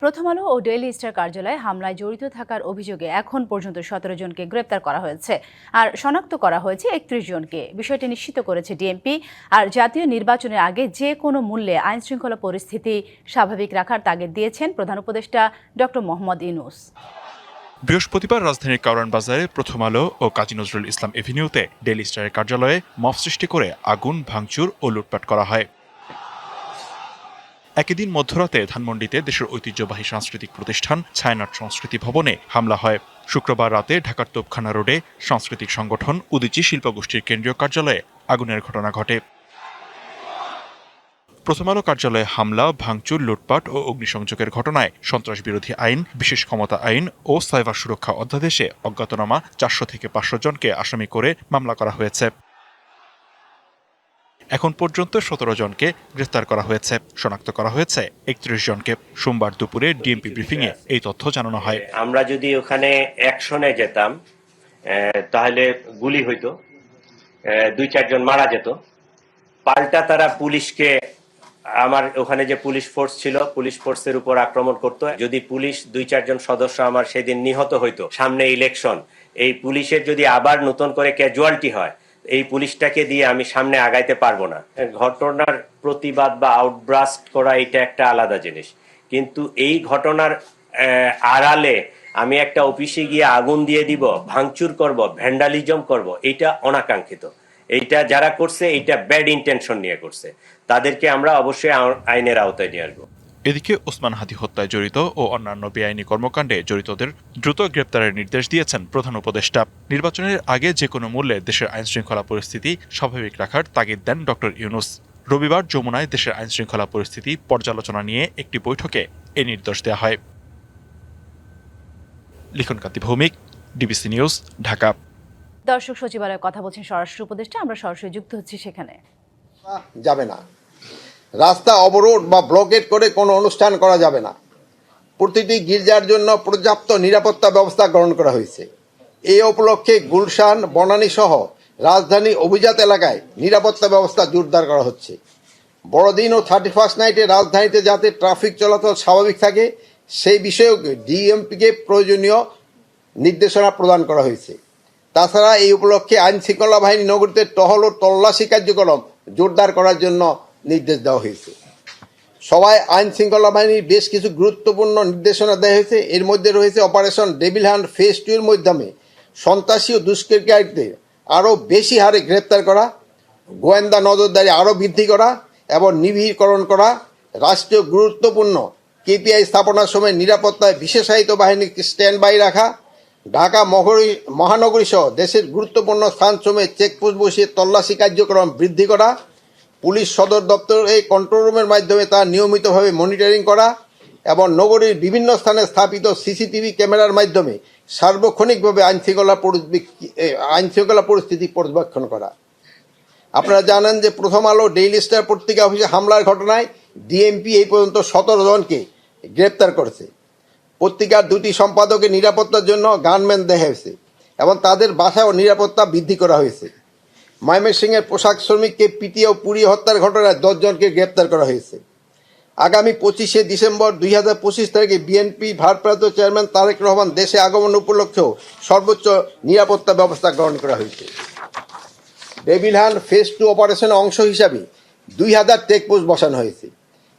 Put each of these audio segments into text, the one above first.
প্রথম আলো ও daily star কার্যালয়ে হামলায় জড়িত থাকার অভিযোগে এখন পর্যন্ত ১৭ জনকে গ্রেপ্তার করা হয়েছে আর শনাক্ত করা হয়েছে ৩১ জনকে। বিষয়টি নিশ্চিত করেছে ডিএমপি। আর জাতীয় নির্বাচনের আগে যে কোনো মূল্যে আইন শৃঙ্খলা পরিস্থিতি স্বাভাবিক রাখার তাগিদ দিয়েছেন প্রধান উপদেষ্টা ডক্টর মোহাম্মদ ইউনূস। বৃহস্পতিবার রাজধানীর কারওয়ান বাজারে প্রথম আলো ও কাজী নজরুল ইসলাম এভিনিউতে ডেইলি স্টারের কার্যালয়ে মব সৃষ্টি করে আগুন ভাঙচুর ও লুটপাট করা হয়। একই দিন মধ্যরাতে ধানমন্ডিতে দেশের ঐতিহ্যবাহী সাংস্কৃতিক প্রতিষ্ঠান ছায়ানট সংস্কৃতি ভবনে হামলা হয়। শুক্রবার রাতে ঢাকার তোপখানা রোডে সাংস্কৃতিক সংগঠন উদীচী শিল্পগোষ্ঠীর কেন্দ্রীয় কার্যালয়ে আগুনের ঘটনা ঘটে। প্রথম আলো কার্যালয়ে হামলা, ভাঙচুর, লুটপাট ও অগ্নিসংযোগের ঘটনায় সন্ত্রাস বিরোধী আইন, বিশেষ ক্ষমতা আইন ও সাইবার সুরক্ষা অধ্যাদেশে অজ্ঞাতনামা ৪০০ থেকে ৫০০ জনকে আসামি করে মামলা করা হয়েছে। এখন পর্যন্ত ১৭ জনকে গ্রেফতার করা হয়েছে, শনাক্ত করা হয়েছে ৩১ জনকে। সোমবার দুপুরে ডিএমপি ব্রিফিংয়ে এই তথ্য জানানো হয়। আমরা যদি ওখানে অ্যাকশনে যেতাম তাহলে গুলি হইতো, ২-৪ জন মারা যেত। পাল্টা তারা পুলিশকে, আমার ওখানে যে পুলিশ ফোর্স ছিল, পুলিশ ফোর্সের উপর আক্রমণ করতো। যদি পুলিশ ২-৪ জন সদস্য আমার সেদিন নিহত হইতো, সামনে ইলেকশন, এই পুলিশের যদি আবার নতুন করে ক্যাজুয়ালিটি হয়, এই পুলিশটাকে দিয়ে আমি সামনে আগাইতে পারবো না। ঘটনার প্রতিবাদ বা আউটব্রাস্ট করা এটা একটা আলাদা জিনিস, কিন্তু এই ঘটনার আড়ালে আমি একটা অফিসে গিয়ে আগুন দিয়ে দিব, ভাঙচুর করব, ভ্যান্ডালিজম করব, এটা অনাকাঙ্ক্ষিত। এইটা যারা করছে এইটা ব্যাড ইন্টেনশন নিয়ে করছে, তাদেরকে আমরা অবশ্যই আইনের আওতায় নিয়ে আসবো। এদিকে ওসমান হাদী হত্যায় জড়িত ও অন্যান্য বেআইনি কর্মকাণ্ডে জড়িতদের দ্রুত গ্রেপ্তারের নির্দেশ দিয়েছেন প্রধান উপদেষ্টা। নির্বাচনের আগে যে কোনো মূল্যে দেশের আইন শৃঙ্খলা পরিস্থিতি স্বাভাবিক রাখার তাগিদ দেন ডক্টর ইউনূস। রবিবার যমুনায় দেশের আইন শৃঙ্খলা পরিস্থিতি পর্যালোচনা নিয়ে একটি বৈঠকে এ নির্দেশ দেওয়া হয়। লিখন কান্তি ভৌমিক, ডিবিসি নিউজ, ঢাকা। দর্শক, সচিবালয়ে কথা বলছেন স্বরাষ্ট্র উপদেষ্টা, আমরা সরাসরি যুক্ত হচ্ছি সেখানে। যাবে না, রাস্তা অবরোধ বা ব্লকেট করে কোনো অনুষ্ঠান করা যাবে না। প্রতিটি গির্জার জন্য পর্যাপ্ত নিরাপত্তা ব্যবস্থা গ্রহণ করা হয়েছে। এই উপলক্ষে গুলশান, বনানী সহ রাজধানী অভিজাত এলাকায় নিরাপত্তা ব্যবস্থা জোরদার করা হচ্ছে। বড়দিন ও 31st নাইটে রাজধানীতে যাতে ট্রাফিক চলাচল স্বাভাবিক থাকে সেই বিষয়েও ডিএমপিকে প্রয়োজনীয় নির্দেশনা প্রদান করা হয়েছে। তাছাড়া এই উপলক্ষে আইন শৃঙ্খলা বাহিনী নগরীতে টহল ও তল্লাশি কার্যক্রম জোরদার করার জন্য নির্দেশ দেওয়া হয়েছে। সবাই আইন শৃঙ্খলা বাহিনীর বেশ কিছু গুরুত্বপূর্ণ নির্দেশনা দেওয়া হয়েছে। এর মধ্যে রয়েছে অপারেশন ডেভিল হান্ট ফেজ 2 এর মাধ্যমে সন্ত্রাসী ও দুষ্কৃতকারীদের আরও বেশি হারে গ্রেপ্তার করা, গোয়েন্দা নজরদারি আরও বৃদ্ধি করা এবং নিবিড়করণ করা, রাষ্ট্রীয় গুরুত্বপূর্ণ কেপিআই স্থাপনার সময় নিরাপত্তায় বিশেষায়িত বাহিনীকে স্ট্যান্ড বাই রাখা, ঢাকা মহানগরী সহ দেশের গুরুত্বপূর্ণ স্থানসমূহে চেকপোস্ট বসিয়ে তল্লাশি কার্যক্রম বৃদ্ধি করা, পুলিশ সদর দপ্তরে কন্ট্রোল রুমের মাধ্যমে তা নিয়মিতভাবে মনিটরিং করা এবং নগরীর বিভিন্ন স্থানে স্থাপিত সিসিটিভি ক্যামেরার মাধ্যমে সার্বক্ষণিকভাবে আইন শৃঙ্খলা পরিস্থিতি পর্যবেক্ষণ করা। আপনারা জানেন যে প্রথম আলো ডেইলি স্টার পত্রিকা অফিসে হামলার ঘটনায় ডিএমপি এই পর্যন্ত ১৭ জনকে গ্রেপ্তার করেছে। পত্রিকার 2টি সম্পাদকের নিরাপত্তার জন্য গানম্যান দেওয়া হয়েছে এবং তাদের বাসায় নিরাপত্তা বৃদ্ধি করা হয়েছে। ময়মনসিংহের পোশাক শ্রমিককে পিটিয়ে ও পুড়িয়ে হত্যার ঘটনায় 10 জনকে গ্রেপ্তার করা হয়েছে। আগামী 25শে ডিসেম্বর 2025 তারিখে বিএনপি ভারপ্রাপ্ত চেয়ারম্যান তারেক রহমান দেশে আগমন উপলক্ষেও সর্বোচ্চ নিরাপত্তা ব্যবস্থা গ্রহণ করা হয়েছে। ডেভিল হান্ট ফেজ 2 অপারেশনের অংশ হিসাবে 2000 চেকপোস্ট বসানো হয়েছে।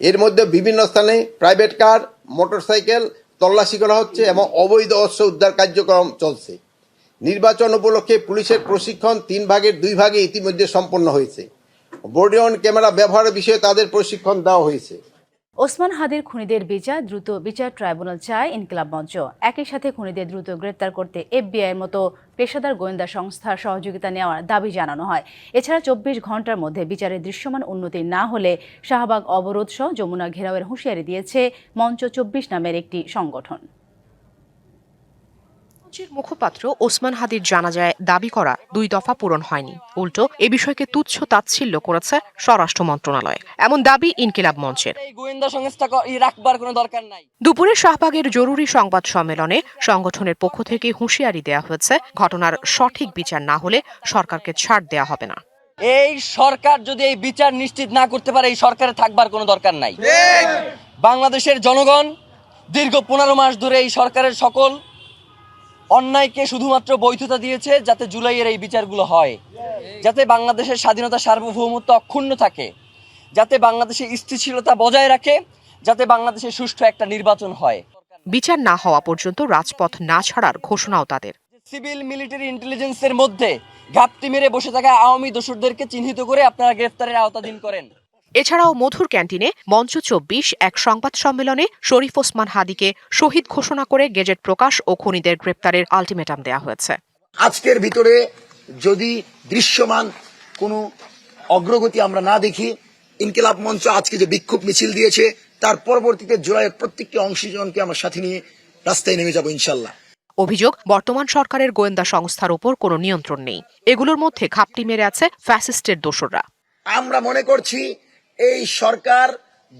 এর মধ্যে বিভিন্ন স্থানে প্রাইভেট কার, মোটরসাইকেল তল্লাশি করা হচ্ছে এবং অবৈধ অস্ত্র উদ্ধার কার্যক্রম চলছে। নির্বাচন উপলক্ষে পুলিশের প্রশিক্ষণ 3 ভাগের 2 ভাগে ইতিমধ্যে সম্পন্ন হয়েছে। বডি অন ক্যামেরা ব্যবহারের বিষয়ে তাদের প্রশিক্ষণ দেওয়া হয়েছে। ওসমান হাদীর খুনিদের বিচার দ্রুত বিচার ট্রাইব্যুনাল চায় ইনকিলাব মঞ্চ। একই সাথে খুনিদের দ্রুত গ্রেপ্তার করতে এফবিআই এর মতো পেশাদার গোয়েন্দা সংস্থার সহযোগিতা নেওয়ার দাবি জানানো হয়। এছাড়া 24 ঘন্টার মধ্যে বিচারের দৃশ্যমান উন্নতি না হলে শাহবাগ অবরোধ সহ যমুনা ঘেরাওয়ের হুঁশিয়ারি দিয়েছে মঞ্চ 24 নামের একটি সংগঠন। মুখপাত্র ওসমান হাদীর জানাজায় দাবি করা 2 দফা পূরণ হয়নি, উল্টো এ বিষয়কে তুচ্ছ তাচ্ছিল্য করেছে স্বরাষ্ট্র মন্ত্রণালয়, এমন দাবি ইনকিলাব মঞ্চের। গোয়েন্দা সংস্থা রাখবার কোনো দরকার নাই। দুপুরে শাহবাগের জরুরি সংবাদ সম্মেলনে সংগঠনের পক্ষ থেকে হুঁশিয়ারি দেওয়া হয়েছে, ঘটনার সঠিক বিচার না হলে সরকারকে ছাড় দেওয়া হবে না। এই সরকার যদি এই বিচার নিশ্চিত না করতে পারে, এই সরকারে থাকবার কোনো দরকার নাই। বাংলাদেশের জনগণ দীর্ঘ 15 মাস ধরে এই সরকারের সকল অন্যায়কে শুধুমাত্র বৈধতা দিয়েছে যাতে জুলাইয়ের এই বিচারগুলো হয়, যাতে বাংলাদেশের স্বাধীনতা সার্বভৌমত্ব অক্ষুণ্ণ থাকে, যাতে বাংলাদেশের স্থিতিশীলতা বজায় রাখে, যাতে বাংলাদেশে সুষ্ঠু একটা নির্বাচন হয়। বিচার না হওয়া পর্যন্ত রাজপথ না ছাড়ার ঘোষণাও তাদের। সিভিল মিলিটারি ইন্টেলিজেন্সের মধ্যে ঘাপটি মেরে বসে থাকা আওয়ামী দোসরদেরকে চিহ্নিত করে আপনারা গ্রেফতারের আওতাধীন করেন। এছাড়াও মধুর ক্যান্টিনে মঞ্চ 24 এক সংবাদ সম্মেলনে শরীফ ওসমান হাদিকে শহীদ ঘোষণা করে গেজেট প্রকাশ ও খুনিদের গ্রেপ্তারের আলটিমেটাম দেয়া হয়েছে। আজকের ভিতরে যদি দৃশ্যমান কোনো অগ্রগতি আমরা না দেখি, ইনকিলাব মঞ্চ আজকে যে বিক্ষোভ মিছিল দিয়েছে তার পরবর্তীতে জুলাইয়ের প্রত্যেকটি অংশীজনকে আমরা সাথে নিয়ে রাস্তায় নেমে যাব ইনশাল্লাহ। অভিযোগ, বর্তমান সরকারের গোয়েন্দা সংস্থার উপর কোনো নিয়ন্ত্রণ নেই। এগুলোর মধ্যে ঘাপটি মেরে আছে ফ্যাসিস্টের দোসররা। আমরা মনে করছি এই সরকার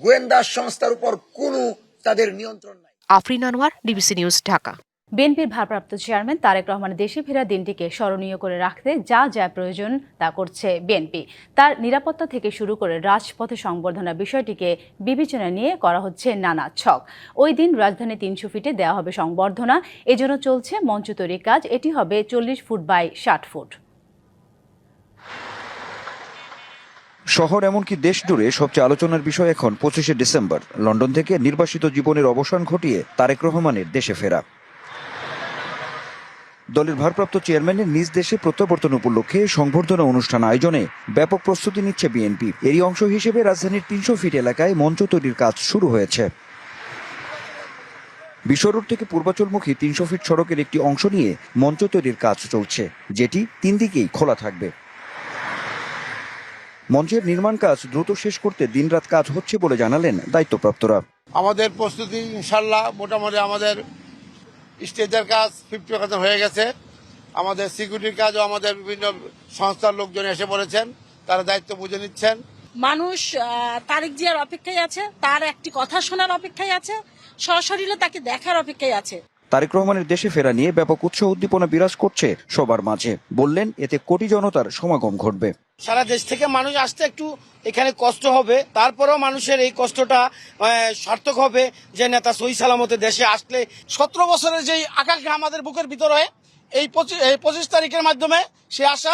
গোয়েন্দা সংস্থার উপর কোনো তাদের নিয়ন্ত্রণ নাই। Afrin Anwar, DBC news, Dhaka. বিএনপির ভারপ্রাপ্ত চেয়ারম্যান তারেক রহমানের দেশে ফেরা দিনটিকে স্মরণীয় করে রাখতে যা যা প্রয়োজন তা করছে বিএনপি। তার নিরাপত্তা থেকে শুরু করে রাজপথে সংবর্ধনা বিষয়টিকে বিবেচনায় নিয়ে করা হচ্ছে নানা ছক। ওই দিন রাজধানী 300 ফিটে দেওয়া হবে সংবর্ধনা, এজন্য চলছে মঞ্চ তৈরির কাজ। এটি হবে 40 ফুট বাই 60 ফুট। শহর এমনকি দেশ জুড়ে সবচেয়ে আলোচনার বিষয় এখন 25শে ডিসেম্বর লন্ডন থেকে নির্বাসিত জীবনের অবসান ঘটিয়ে তারেক রহমানের দেশে ফেরা। দলের ভারপ্রাপ্ত চেয়ারম্যানের নিজ দেশে প্রত্যাবর্তন উপলক্ষে সংবর্ধনা অনুষ্ঠান আয়োজনে ব্যাপক প্রস্তুতি নিচ্ছে বিএনপি। এরই অংশ হিসেবে রাজধানীর 300 ফিট এলাকায় মঞ্চ তৈরির কাজ শুরু হয়েছে। বিশ্ব রোড থেকে পূর্বাচলমুখী 300 ফিট সড়কের একটি অংশ নিয়ে মঞ্চ তৈরির কাজ চলছে, যেটি 3 দিকেই খোলা থাকবে। মঞ্চের নির্মাণ কাজ দ্রুত শেষ করতে দিনরাত কাজ হচ্ছে বলে জানালেন দায়িত্বপ্রাপ্তরা। আমাদের প্রস্তুতি ইনশাল্লাহ মোটামুটি আমাদের স্টেজের কাজ 50% হয়ে গেছে। আমাদের সিকিউরিটির কাজও আমাদের বিভিন্ন সংস্থার লোকজন এসে পড়েছেন, তারা দায়িত্ব বুঝে নিচ্ছেন। মানুষ তারেক জিয়ার অপেক্ষায় আছে, তার একটি কথা শোনার অপেক্ষায় আছে, সশরীরে তাকে দেখার অপেক্ষায় আছে। তারেক রহমানের দেশে ফেরা নিয়ে ব্যাপক উৎসাহ উদ্দীপনা বিরাজ করছে সবার মাঝে। বললেন, এতে কোটি জনতার সমাগম ঘটবে। সারা দেশ থেকে মানুষ আসতে একটু এখানে কষ্ট হবে, তারপরেও মানুষের এই কষ্টটা সার্থক হবে যে নেতা সহি সালামতে দেশে আসলে 17 বছরের যেই আকাঙ্ক্ষা আমাদের বুকের ভিতরে এই 25 তারিখের মাধ্যমে সে আশা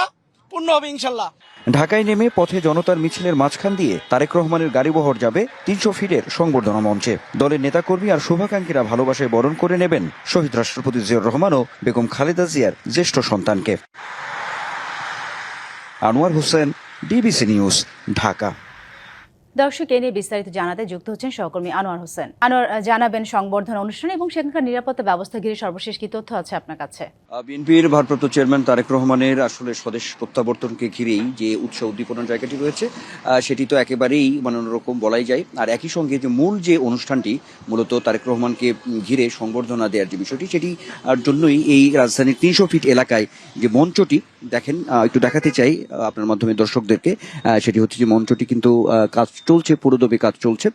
পূর্ণ হবে ইনশাল্লাহ। ঢাকায় নেমে পথে জনতার মিছিলের মাঝখান দিয়ে তারেক রহমানের গাড়িবহর যাবে 300 ফিটের সংবর্ধনা মঞ্চে। দলের নেতাকর্মী আর শুভাকাঙ্ক্ষীরা ভালোবাসায় বরণ করে নেবেন শহীদ রাষ্ট্রপতি জিয়াউর রহমান ও বেগম খালেদা জিয়ার জ্যেষ্ঠ সন্তানকে। Anwar Hossain, DBC news, Dhaka. দর্শক, এ নিয়ে বিস্তারিত জানাতে যুক্ত হচ্ছেন সহকর্মী আনোয়ার হোসেন। আনোয়ার, জানাবেন সংবর্ধনা অনুষ্ঠান এবং সেখানকার নিরাপত্তা ব্যবস্থা ঘিরে সর্বশেষ কি তথ্য আছে আপনার কাছে? বিএনপির ভারপ্রাপ্ত চেয়ারম্যান তারেক রহমানের আসলে স্বদেশ প্রত্যাবর্তনকে ঘিরেই যে উৎসাহ উদ্দীপনার জায়গাটি রয়েছে সেটি তো একেবারেই অন্যরকম বলাই যায়। আর একই সঙ্গে যে মূল যে অনুষ্ঠানটি মূলত তারেক রহমানকে ঘিরে সংবর্ধনা দেওয়ার যে বিষয়টি, সেটি জন্যই এই রাজধানীর 300 ফিট এলাকায় যে মঞ্চটি দেখেন, একটু দেখাতে চাই আপনার মাধ্যমে দর্শকদেরকে। সেটি হচ্ছে যে মঞ্চটি কিন্তু কাজ চলছে, পুরোদমে কাজ চলছে।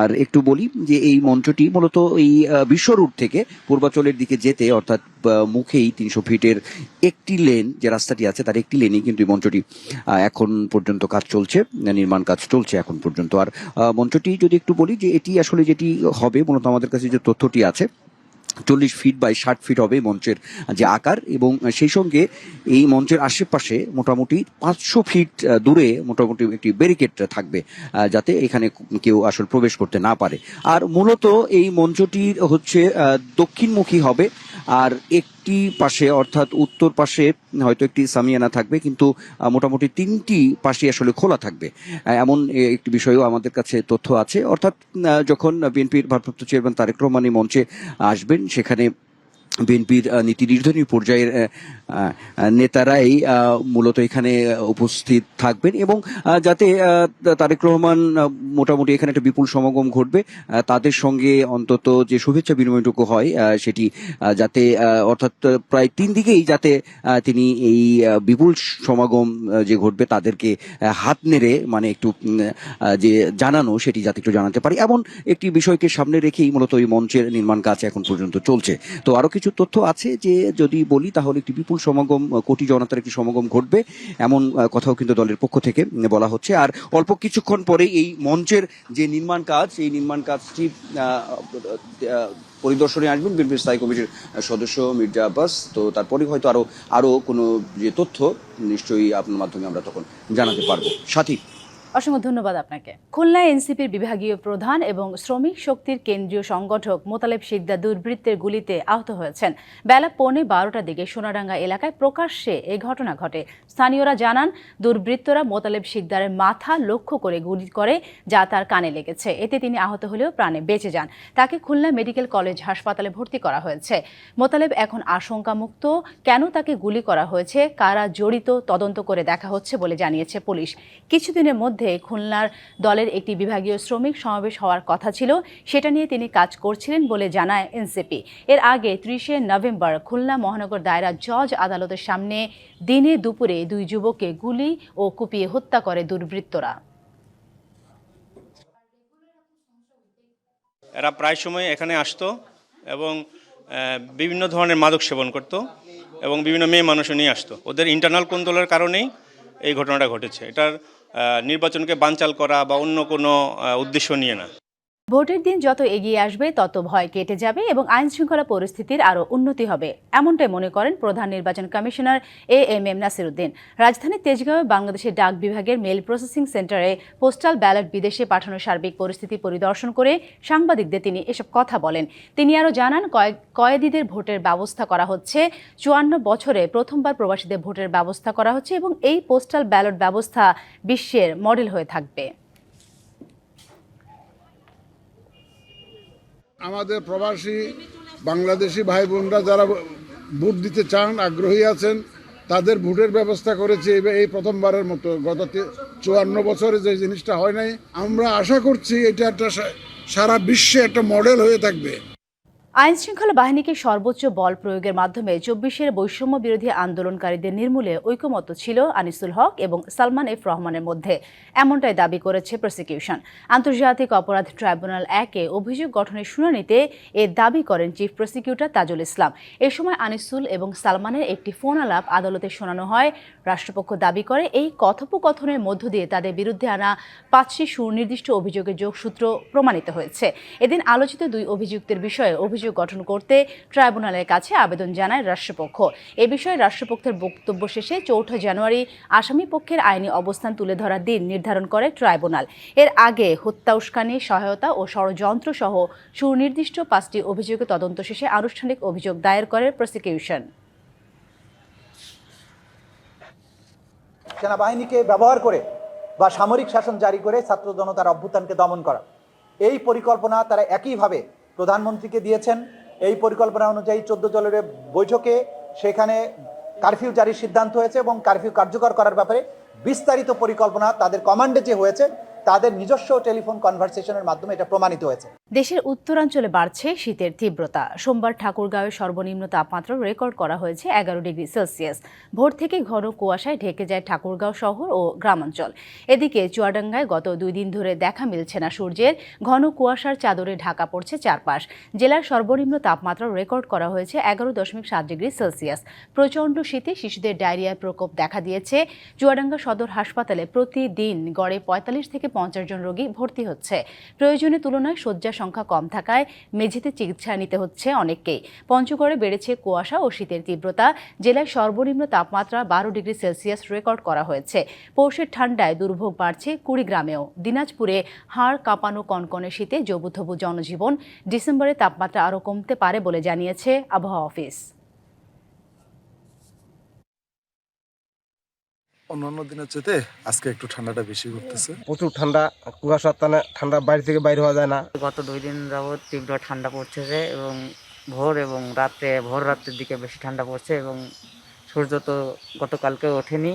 আর একটু বলি যে এই মঞ্চটি মূলত এই বিশ্ব রোড থেকে পূর্বাচলের দিকে যেতে, অর্থাৎ মুখেই 300 ফিটের একটি লেন যে রাস্তাটি আছে তার একটি লেনই কিন্তু এই মঞ্চটি এখন পর্যন্ত কাজ চলছে, নির্মাণ কাজ চলছে এখন পর্যন্ত। আর মঞ্চটি যদি একটু বলি যে এটি আসলে যেটি হবে, মূলত আমাদের কাছে যে তথ্যটি আছে 40 ফিট বাই 60 ফিট হবে মঞ্চের যে আকার, এবং সেই সঙ্গে এই মঞ্চের আশেপাশে মোটামুটি 500 ফিট দূরে মোটামুটি একটি ব্যারিকেড থাকবে, যাতে এখানে কেউ আসলে প্রবেশ করতে না পারে। আর মূলত এই মঞ্চটি হচ্ছে দক্ষিণমুখী হবে, আর একটি পাশে অর্থাৎ উত্তর পাশে হয়তো একটি সামিয়ানা থাকবে, কিন্তু মোটামুটি 3টি পাশে আসলে খোলা থাকবে, এমন একটি বিষয়ও আমাদের কাছে তথ্য আছে। অর্থাৎ যখন বিএনপির ভারপ্রাপ্ত চেয়ারম্যান তারেক রহমান এই মঞ্চে আসবেন, সেখানে বিএনপির নীতি নির্ধারণী পর্যায়ের নেতারাই মূলত এখানে উপস্থিত থাকবেন, এবং যাতে তারেক রহমান মোটামুটি এখানে একটা বিপুল সমাগম ঘটবে, তাদের সঙ্গে অন্তত যে শুভেচ্ছা বিনিময়টুকু হয় সেটি যাতে, অর্থাৎ প্রায় 3 দিকেই যাতে তিনি এই বিপুল সমাগম যে ঘটবে তাদেরকে হাত নেড়ে একটু যে জানানো, সেটি যাতে একটু জানাতে পারি, এমন একটি বিষয়কে সামনে রেখেই মূলত এই মঞ্চের নির্মাণ কাজ এখন পর্যন্ত চলছে। তো আরো কিছু তথ্য আছে যে যদি বলি তাহলে একটি বিপুল সমাগম, কোটি জনতার একটি সমাগম ঘটবে, এমন কথাও কিন্তু দলের পক্ষ থেকে বলা হচ্ছে। আর অল্প কিছুক্ষণ পরে এই মঞ্চের যে নির্মাণ কাজ, এই নির্মাণ কাজটি পরিদর্শনে আসবেন বিএনপির স্থায়ী কমিটির সদস্য মির্জা আব্বাস। তো তারপরে হয়তো আরো কোনো যে তথ্য নিশ্চয়ই আপনার মাধ্যমে আমরা তখন জানাতে পারবো। সাথী, অসংখ্য ধন্যবাদ আপনাকে। খুলনায় এনসিপির বিভাগীয় প্রধান এবং শ্রমিক শক্তির কেন্দ্রীয় সংগঠক মোতালেব শিকদার দুর্বৃত্তের গুলিতে আহত হয়েছেন। বেলা 11:15টার দিকে সোনাডাঙ্গা এলাকায় প্রকাশ্যে এই ঘটনা ঘটে। স্থানীয়রা জানান, দুর্বৃত্তরা মোতালেব শিকদারের মাথা লক্ষ্য করে গুলি করে, যা তার কানে লেগেছে। এতে তিনি আহত হলেও প্রাণে বেঁচে যান। তাকে খুলনা মেডিকেল কলেজ হাসপাতালে ভর্তি করা হয়েছে। মোতালেব এখন আশঙ্কামুক্ত। কেন তাকে গুলি করা হয়েছে, কারা জড়িত, তদন্ত করে দেখা হচ্ছে বলে জানিয়েছে পুলিশ। কিছুদিনের মধ্যে খুলনার দলের একটি বিভাগীয় শ্রমিক সমাবেশ হওয়ার কথা ছিল, সেটা নিয়ে তিনি কাজ করছিলেন বলে জানায় এনসিপি। এর আগে 30শে নভেম্বর খুলনা মহানগর দায়রা জজ আদালতের সামনে দিনে দুপুরে 2 যুবককে গুলি ও কুপিয়ে হত্যা করে দুর্বৃত্তরা। এরা প্রায় সময় এখানে আসতো এবং বিভিন্ন ধরনের মাদক সেবন করত এবং বিভিন্ন মেয়ে মানুষও নিয়ে আসতো। ওদের ইন্টারনাল কোন্দলের কারণেই এই ঘটনাটা ঘটেছে। এটার নির্বাচনকে বানচাল করা বা অন্য কোনো উদ্দেশ্য নিয়ে না। ভোটের দিন যত এগিয়ে আসবে তত ভয় কেটে যাবে এবং আইন শৃঙ্খলা পরিস্থিতির আরও উন্নতি হবে, এমনটাই মনে করেন প্রধান নির্বাচন কমিশনার এএমএম নাসিরউদ্দিন। রাজধানীর তেজগাঁওয়ে বাংলাদেশের ডাক বিভাগের মেল প্রসেসিং সেন্টারে পোস্টাল ব্যালট বিদেশে পাঠানোর সার্বিক পরিস্থিতি পরিদর্শন করে সাংবাদিকদের তিনি এসব কথা বলেন। তিনি আরও জানান, কয়েদিদের ভোটের ব্যবস্থা করা হচ্ছে। 54 বছরে প্রথমবার প্রবাসীদের ভোটের ব্যবস্থা করা হচ্ছে এবং এই পোস্টাল ব্যালট ব্যবস্থা বিশ্বের মডেল হয়ে থাকবে। আমাদের প্রবাসী বাংলাদেশি ভাই বোনরা যারা ভোট দিতে চান, আগ্রহী আছেন, তাদের ভোটের ব্যবস্থা করেছে এই প্রথমবারের মতো। গত 54 বছরে যে জিনিসটা হয় নাই, আমরা আশা করছি এটা একটা সারা বিশ্বে একটা মডেল হয়ে থাকবে। আইন শৃঙ্খলা বাহিনীকে সর্বোচ্চ বল প্রয়োগের মাধ্যমে 24-এর বৈষম্য বিরোধী আন্দোলনকারীদের নির্মূলে ঐকমত্য ছিল আনিসুল হক এবং সালমান এফ রহমানের মধ্যে, এমনটাই দাবি করেছে প্রসিকিউশন। আন্তর্জাতিক অপরাধ ট্রাইব্যুনাল 1-এ অভিযোগ গঠনের শুনানিতে এ দাবি করেন চিফ প্রসিকিউটর তাজুল ইসলাম। এ সময় আনিসুল এবং সালমানের একটি ফোন আলাপ আদালতে শোনানো হয়। রাষ্ট্রপক্ষ দাবি করে এই কথোপকথনের মধ্য দিয়ে তাদের বিরুদ্ধে আনা 5টি সুনির্দিষ্ট অভিযোগের যোগসূত্র প্রমাণিত হয়েছে। এদিন আলোচিত 2 অভিযুক্তের বিষয়ে অভিযোগ গঠন করতে ট্রাইব্যুনালের কাছে আবেদন জানায় রাষ্ট্রপক্ষ। এ বিষয়ে রাষ্ট্রপক্ষের বক্তব্য শেষে 4 জানুয়ারি আসামি পক্ষের আইনি অবস্থান তুলে ধরার দিন নির্ধারণ করে ট্রাইব্যুনাল। এর আগে হত্যা, উস্কানি, সহায়তা ও ষড়যন্ত্র সহ সুনির্দিষ্ট 5টি অভিযোগে তদন্ত শেষে আনুষ্ঠানিক অভিযোগ দায়ের করে প্রসিকিউশন। সেনাবাহিনীকে ব্যবহার করে বা সামরিক শাসন জারি করে ছাত্র জনতার অভ্যুত্থানকে দমন করা, এই পরিকল্পনা তারা একইভাবে প্রধানমন্ত্রীকে দিয়েছেন। এই পরিকল্পনা অনুযায়ী 14 দলের বৈঠকে সেখানে কারফিউ জারির সিদ্ধান্ত হয়েছে এবং কারফিউ কার্যকর করার ব্যাপারে বিস্তারিত পরিকল্পনা তাদের কমান্ডে যে হয়েছে, তাদের নিজস্ব টেলিফোন কনভারসেশনের মাধ্যমে এটা প্রমাণিত হয়েছে। দেশের উত্তরাঞ্চলে বাড়ছে শীতের তীব্রতা। সোমবার ঠাকুরগাঁওয়ে সর্বনিম্ন তাপমাত্রা রেকর্ড করা হয়েছে 11 ডিগ্রি সেলসিয়াস। ভোর থেকে ঘন কুয়াশায় ঢেকে যায় ঠাকুরগাঁও শহর ও গ্রামাঞ্চল। এদিকে চুয়াডাঙ্গায় গত 2 দিন ধরে দেখা মিলছে না সূর্যের। ঘন কুয়াশার চাদরে ঢাকা পড়ছে চারপাশ। জেলার সর্বনিম্ন তাপমাত্রা রেকর্ড করা হয়েছে 11.7 ডিগ্রি সেলসিয়াস। প্রচণ্ড শীতে শিশুদের ডায়রিয়ার প্রকোপ দেখা দিয়েছে। চুয়াডাঙ্গা সদর হাসপাতালে প্রতিদিন গড়ে 45 থেকে 50 জন রোগী ভর্তি হচ্ছে। প্রয়োজনের তুলনায় শয্যা সংখ্যা কম থাকায় মেঝেতে চিকিৎসা নিতে হচ্ছে অনেককেই। পঞ্চগড়ে বেড়েছে কুয়াশা ও শীতের তীব্রতা। জেলায় সর্বনিম্ন তাপমাত্রা 12 ডিগ্রি সেলসিয়াস রেকর্ড করা হয়েছে। পৌষের ঠান্ডায় দুর্ভোগ বাড়ছে কুড়িগ্রামেও। দিনাজপুরে হাড় কাঁপানো কনকনে শীতে জবুথবু জনজীবন। ডিসেম্বরে তাপমাত্রা আরও কমতে পারে বলে জানিয়েছে আবহাওয়া অফিস। অন্যান্য দিনের চেয়ে আজকে একটু ঠান্ডাটা বেশি করতেছে। প্রচুর ঠান্ডা, কুয়াশা টানে, ঠান্ডা বাইরে থেকে বাইরে হওয়া যায় না। গত 2 দিন যাবৎ তীব্র ঠান্ডা পড়ছে এবং ভোর রাত্রের দিকে বেশি ঠান্ডা পড়ছে এবং সূর্য তো গতকালকে ওঠেনি।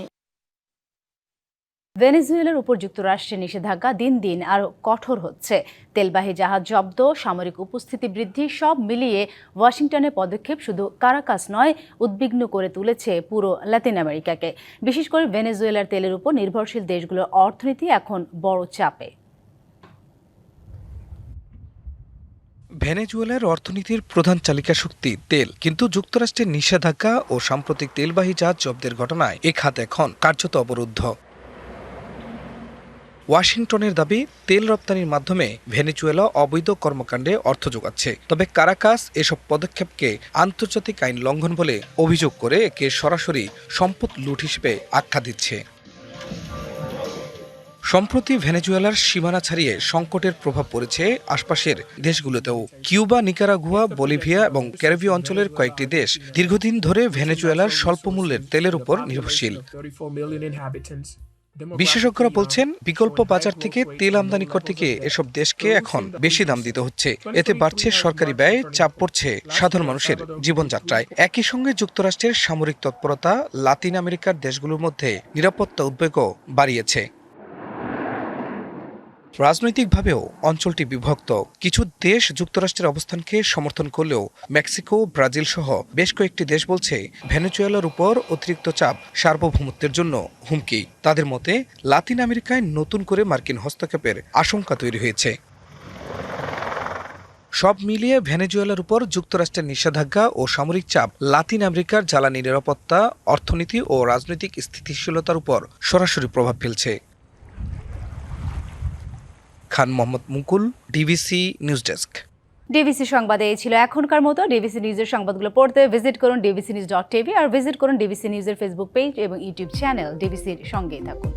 ভেনেজুয়েলার উপর যুক্তরাষ্ট্রের নিষেধাজ্ঞা দিন দিন আরও কঠোর হচ্ছে। তেলবাহী জাহাজ জব্দ, সামরিক উপস্থিতি বৃদ্ধি, সব মিলিয়ে ওয়াশিংটনের পদক্ষেপ শুধু কারাকাস নয়, উদ্বিগ্ন করে তুলেছে পুরো লাতিন আমেরিকাকে। বিশেষ করে ভেনেজুয়েলার তেলের উপর নির্ভরশীল দেশগুলোর অর্থনীতি এখন বড় চাপে। ভেনেজুয়েলার অর্থনীতির প্রধান চালিকা শক্তি তেল, কিন্তু যুক্তরাষ্ট্রের নিষেধাজ্ঞা ও সাম্প্রতিক তেলবাহী জাহাজ জব্দের ঘটনায় এ খাত এখন কার্যত অবরুদ্ধ। ওয়াশিংটনের দাবি, তেল রপ্তানির মাধ্যমে ভেনেজুয়েলা অবৈধ কর্মকাণ্ডে অর্থ যোগাচ্ছে। তবে কারাকাস এসব পদক্ষেপকে আন্তর্জাতিক আইন লঙ্ঘন বলে অভিযোগ করে একে সরাসরি সম্পদ লুট হিসেবে আখ্যা দিচ্ছে। সম্প্রতি ভেনেজুয়েলার সীমানা ছাড়িয়ে সংকটের প্রভাব পড়েছে আশপাশের দেশগুলোতেও। কিউবা, নিকারাগুয়া, বলিভিয়া এবং ক্যারিবীয় অঞ্চলের কয়েকটি দেশ দীর্ঘদিন ধরে ভেনেজুয়েলার স্বল্প মূল্যের তেলের উপর নির্ভরশীল। বিশেষজ্ঞরা বলছেন, বিকল্প বাজার থেকে তেল আমদানি করতে গিয়ে এসব দেশকে এখন বেশি দাম দিতে হচ্ছে। এতে বাড়ছে সরকারি ব্যয়, চাপ পড়ছে সাধারণ মানুষের জীবনযাত্রায়। একই সঙ্গে যুক্তরাষ্ট্রের সামরিক তৎপরতা লাতিন আমেরিকার দেশগুলোর মধ্যে নিরাপত্তা উদ্বেগও বাড়িয়েছে। রাজনৈতিকভাবেও অঞ্চলটি বিভক্ত। কিছু দেশ যুক্তরাষ্ট্রের অবস্থানকে সমর্থন করলেও মেক্সিকো, ব্রাজিল সহ বেশ কয়েকটি দেশ বলছে ভেনেজুয়েলার উপর অতিরিক্ত চাপ সার্বভৌমত্বের জন্য হুমকি। তাদের মতে লাতিন আমেরিকায় নতুন করে মার্কিন হস্তক্ষেপের আশঙ্কা তৈরি হয়েছে। সব মিলিয়ে ভেনেজুয়েলার উপর যুক্তরাষ্ট্রের নিষেধাজ্ঞা ও সামরিক চাপ লাতিন আমেরিকার জ্বালানি নিরাপত্তা, অর্থনীতি ও রাজনৈতিক স্থিতিশীলতার উপর সরাসরি প্রভাব ফেলছে। খান মোহাম্মদ মুকুল, ডিবিসি নিউজ ডেস্ক। ডিবিসি সংবাদে এই ছিল এখনকার মতো। ডিবিসি নিউজের সংবাদগুলো পড়তে ভিজিট করুন dbcnews.tv আর ভিজিট করুন ডিবিসি নিউজের ফেসবুক পেজ এবং ইউটিউব চ্যানেল। ডিবিসির সঙ্গেই থাকুন।